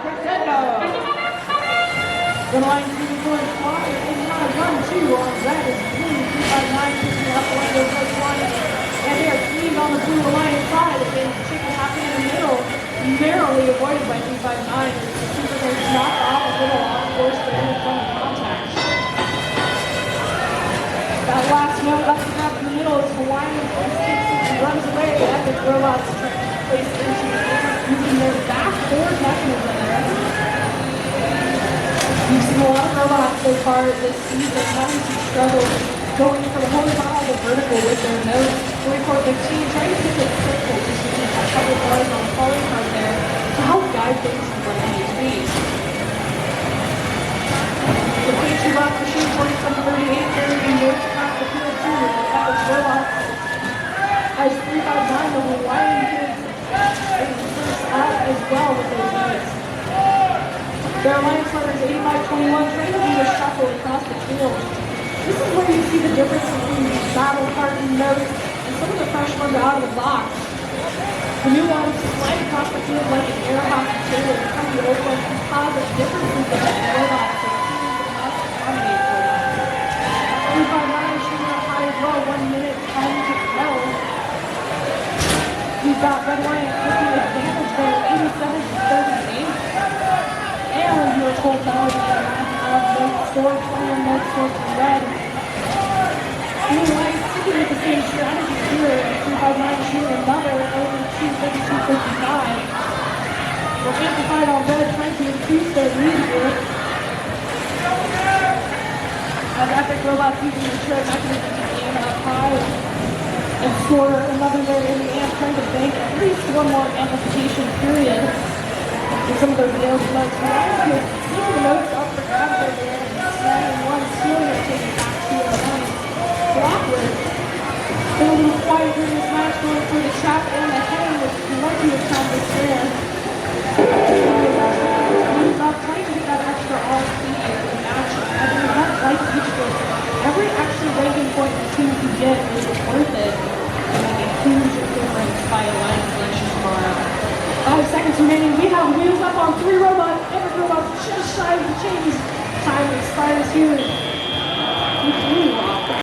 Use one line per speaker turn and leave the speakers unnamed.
The line moving towards Qual is 89-1-2 on red is blue. 359 picking up the line goes first one. And they are cleaned on the blue Alliance side. Again, the chicken happening in the middle. Narrowly avoided by 359. And the SuperNURDs knocked off a little on course, but in front of contact. That last note left the grab in the middle is Hawaiian and runs away. Epic Robotz placed into using their backboard mechanism there. We've seen a lot of robots so far this season having some struggles going for the horizontal vertical with their nose. Going for the team, trying to get the circle, just using a couple bars on the calling card there to help guide things in front of these feet. The Patribots machine 4738 carrying notes across the field too with the Epic Robotz. As 359, the Hawaiian kids first out as well with those notes. Their Alliance runners 85-21 trying to do a shuffle across the field. This is where you see the difference between the battle carton notes and some of the fresh ones out of the box. The new ones slide across the field like an air hockey table and come to the old ones and cause a difference in the robots that seems to must dominate for them. 359 shooting up high as well, 1 minute 10 to go. We've got Red Alliance taking advantage there, 87-38. And you were told that was the score 21 notes scored from Red. Blue Alliance sticking with the same strategy here. 359 shooting another over 252-55. We're amplified on Red trying to increase their lead here. As Epic Robotz using the short mechanism to aim up high and score another there in the amp, trying to bank at least one more amplification period. And some of those nails notes here, seeing the notes up for grabs over there, and snagging one, stealing it, taking back to the line. Clockwork. Been a little quiet during this match, going for the trap and the hang with plenty of combos there. He's up trying to get that extra RC in the match. I mean, that's like each one. Every extra ranking point the team can get is worth it to make a huge difference by Alliance selection tomorrow. 5 seconds remaining. We have wheels up on 3 robots. Epic Robotz just shy of the chains. Time expires here.